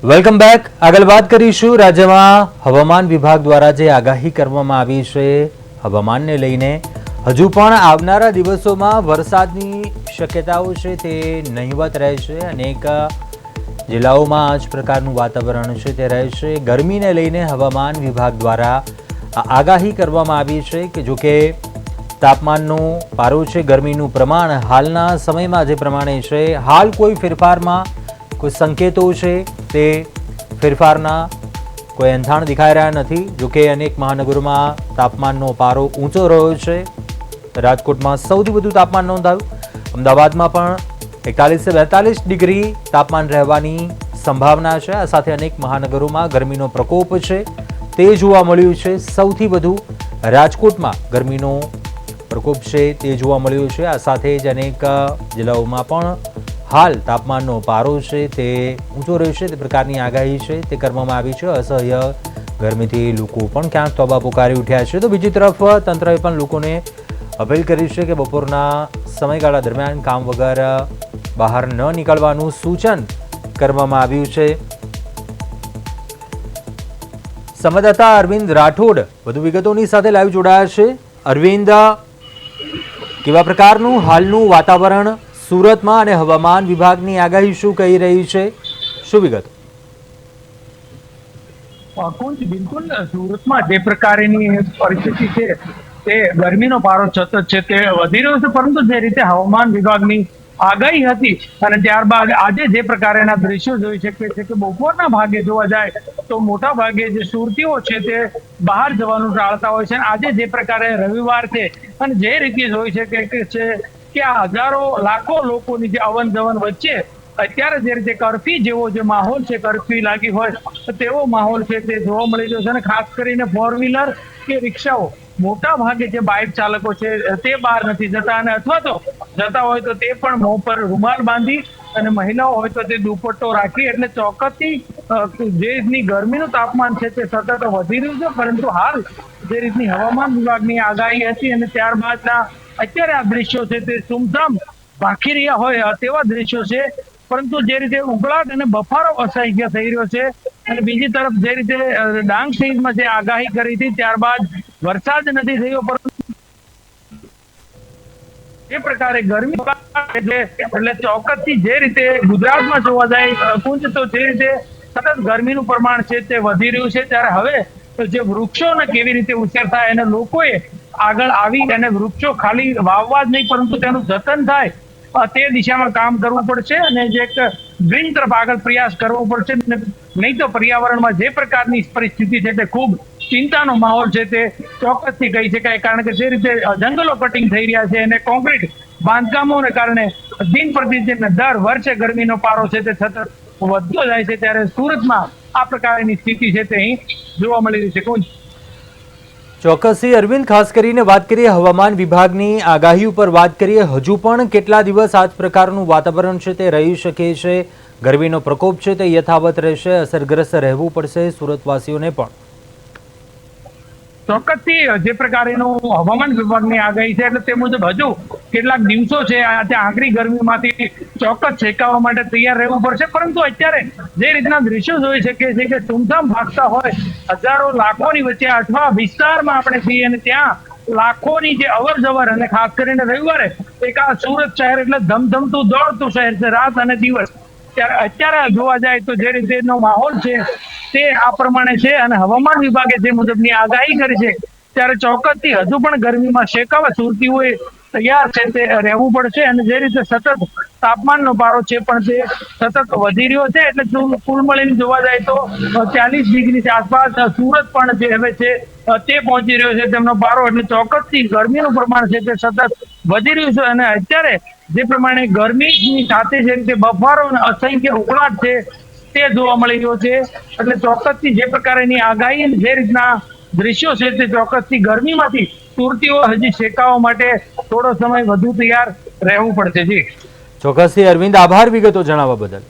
Welcome back. આગળ વાત કરીશું રાજ્યમાં હવામાન વિભાગ દ્વારા જે આગાહી કરવામાં આવી છે હવામાનને લઈને હજુ પણ આવનારા દિવસોમાં વરસાદની શક્યતાઓ છે તે નહીવત રહેશે। અનેક જિલ્લાઓમાં આ જ પ્રકારનું વાતાવરણ છે તે રહેશે। ગરમીને લઈને હવામાન વિભાગ દ્વારા આગાહી કરવામાં આવી છે કે જો કે તાપમાનનો પારો છે, ગરમીનું પ્રમાણ હાલના સમયમાં જે પ્રમાણે છે, હાલ કોઈ ફેરફારમાં કોઈ સંકેતો છે તે ફેરફારના કોઈ એંધાણ દેખાઈ રહ્યા નથી। જોકે અનેક મહાનગરોમાં તાપમાનનો પારો ઊંચો રહ્યો છે। રાજકોટમાં સૌથી વધુ તાપમાન નોંધાયું। અમદાવાદમાં પણ 41 થી 42 ડિગ્રી તાપમાન રહેવાની સંભાવના છે। આ સાથે અનેક મહાનગરોમાં ગરમીનો પ્રકોપ છે તે જોવા મળ્યું છે। સૌથી વધુ રાજકોટમાં ગરમીનો પ્રકોપ છે તે જોવા મળ્યો છે। આ સાથે જ અનેક જિલ્લાઓમાં પણ હાલ તાપમાનનો પારો છે તે ઊંચો રહેશે તે પ્રકારની આગાહી છે તે કરવામાં આવી છે। અસહ્ય ગરમીથી લોકો પણ ક્યાંક તોબા પુકારી ઉઠ્યા છે। તો બીજી તરફ તંત્રએ પણ લોકોને અપીલ કરી છે કે બપોરના સમયગાળા દરમિયાન કામ વગર બહાર ન નીકળવાનું સૂચન કરવામાં આવ્યું છે। સંવાદદાતા અરવિંદ રાઠોડ વધુ વિગતોની સાથે લાઈવ જોડાયા છે। અરવિંદ, કેવા પ્રકારનું હાલનું વાતાવરણ સુરતમાં અને હવામાન વિભાગની આગાહી શું કહી રહી છે, શું વિગત? બિલકુલ, સુરતમાં જે પ્રકારની પરિસ્થિતિ છે તે ગરમીનો પારો સતત છે તે વધી રહ્યો છે, પરંતુ જે રીતે હવામાન વિભાગની આગાહી હતી અને ત્યારબાદ આજે જે પ્રકારના દ્રશ્યો જોઈ શકીએ છીએ કે બપોરના ભાગે જોવા જાય તો મોટા ભાગે જે સુરતીઓ છે તે બહાર જવાનું ટાળતા હોય છે। આજે જે પ્રકારે રવિવાર છે અને જે રીતે જોઈ શકે છે કે આ હજારો લાખો લોકોની જે અવન જવન વચ્ચે અત્યારે જે રીતે કર્ફ્યુ જેવો જે માહોલ છે, કર્ફ્યુ લાગી હોય તેવો માહોલ છે તે જોવા મળી રહ્યો છે। અને ખાસ કરીને 4 વ્હીલર કે રિક્ષાઓ મોટા ભાગે જે બાઇક ચાલકો છે તે બહાર નથી જતા, અને અથવા તો જતા હોય તો તે પણ મોં પર રૂમાલ બાંધી અને મહિલાઓ હોય તો તે દુપટ્ટો રાખી, એટલે ચોક્કસથી જે રીતની ગરમીનું તાપમાન છે તે સતત વધી રહ્યું છે। પરંતુ હાલ જે રીતની હવામાન વિભાગની આગાહી હતી અને ત્યારબાદના અત્યારે આ દ્રશ્યો છે તે સુમસામ ભાખી રહ્યા હોય તેવા દ્રશ્યો છે। પરંતુ જે રીતે ઉકળાટ અને બફારો અસહ્ય થઈ રહ્યો છે, અને બીજી તરફ જે રીતે ડાંગ સહિતમાં જે આગાહી કરી હતી ત્યારબાદ વરસાદ નથી થયો, પરંતુ એ પ્રકારે ગરમી એટલે ચોક્કસથી જે રીતે ગુજરાતમાં જોવા જાય કુંજ તો જે રીતે સતત ગરમીનું પ્રમાણ છે તે વધી રહ્યું છે, ત્યારે હવે જે વૃક્ષોને કેવી રીતે ઉછેર થાય અને લોકોએ આગળ આવી અને વૃક્ષો ખાલી વાવવા જ નહીં પરંતુ તેનું જતન થાય તે દિશામાં કામ કરવું પડશે અને જે એક ગ્રીન તરફ આગળ પ્રયાસ કરવો પડશે। નહીં તો પર્યાવરણમાં જે પ્રકારની પરિસ્થિતિ છે તે ખૂબ ચિંતાનો માહોલ છે તે ચોક્કસથી કહી શકાય, કારણ કે જે રીતે જંગલો કટિંગ થઈ રહ્યા છે અને કોન્ક્રીટ બાંધકામોને કારણે દિન પ્રતિદિન દર વર્ષે ગરમીનો પારો છે તે સતત વધતો જાય છે, ત્યારે સુરતમાં આ પ્રકારની સ્થિતિ છે તે અહીં જોવા મળી રહી છે। ચોક્કસથી અરવિંદ, ખાસ કરીને વાત કરીએ હવામાન વિભાગની આગાહી ઉપર વાત કરીએ, હજુ પણ કેટલા દિવસ આ જ પ્રકારનું વાતાવરણ છે તે રહી શકે છે? ગરમીનો પ્રકોપ છે તે યથાવત રહેશે, અસરગ્રસ્ત રહેવું પડશે સુરતવાસીઓને પણ? ચોક્કસથી જે પ્રકારનું હવામાન વિભાગની આગાહી છે એટલે તે મુજબ હજુ કેટલાક દિવસો છે આકરી ગરમીમાંથી ચોક્કસ છેકાવા માટે તૈયાર રહેવું પડશે। પરંતુ અત્યારે જે રીતના દ્રશ્યો જોઈ શકીએ છીએ કે સુમસામ ભાગતા હોય હજારો લાખોની વચ્ચે અથવા વિસ્તારમાં આપણે છીએ અને ત્યાં લાખોની જે અવર જવર, અને ખાસ કરીને રવિવારે એક આ સુરત શહેર એટલે ધમધમતું દોડતું શહેર છે રાત અને દિવસ, ત્યારે અત્યારે જોવા જાય તો જે રીતેનો માહોલ છે તે આ પ્રમાણે છે। અને હવામાન વિભાગે જે મુજબની આગાહી કરી છે ત્યારે ચોક્કસથી હજુ પણ ગરમીમાં શેકાવા સુરતીઓએ તૈયાર છે તે રહેવું પડશે, અને જે રીતે સતત તાપમાનનો પારો છે પણ તે સતત વધી રહ્યો છે, એટલે કુલ મળીને જોવા જાય તો 40 ડિગ્રી આસપાસ સુરત પણ જે હવે છે તે પહોંચી રહ્યો છે તેમનો પારો, એટલે ચોક્કસથી ગરમીનું પ્રમાણ છે તે સતત વધી રહ્યું છે। અને અત્યારે જે પ્રમાણે ગરમીની સાથે જે રીતે બફારો અને અસંખ્ય ઉકળાટ છે તે જોવા મળી રહ્યો છે, એટલે ચોક્કસથી જે પ્રકારની આગાહી જે રીતના દ્રશ્યો છે તે ચોક્કસથી ગરમીમાંથી સુરતીઓ હજી શેકાવા માટે થોડો સમય વધુ તૈયાર રહેવું પડશે। જી ચોક્કસથી અરવિંદ, આભાર વિગતો જણાવવા બદલ।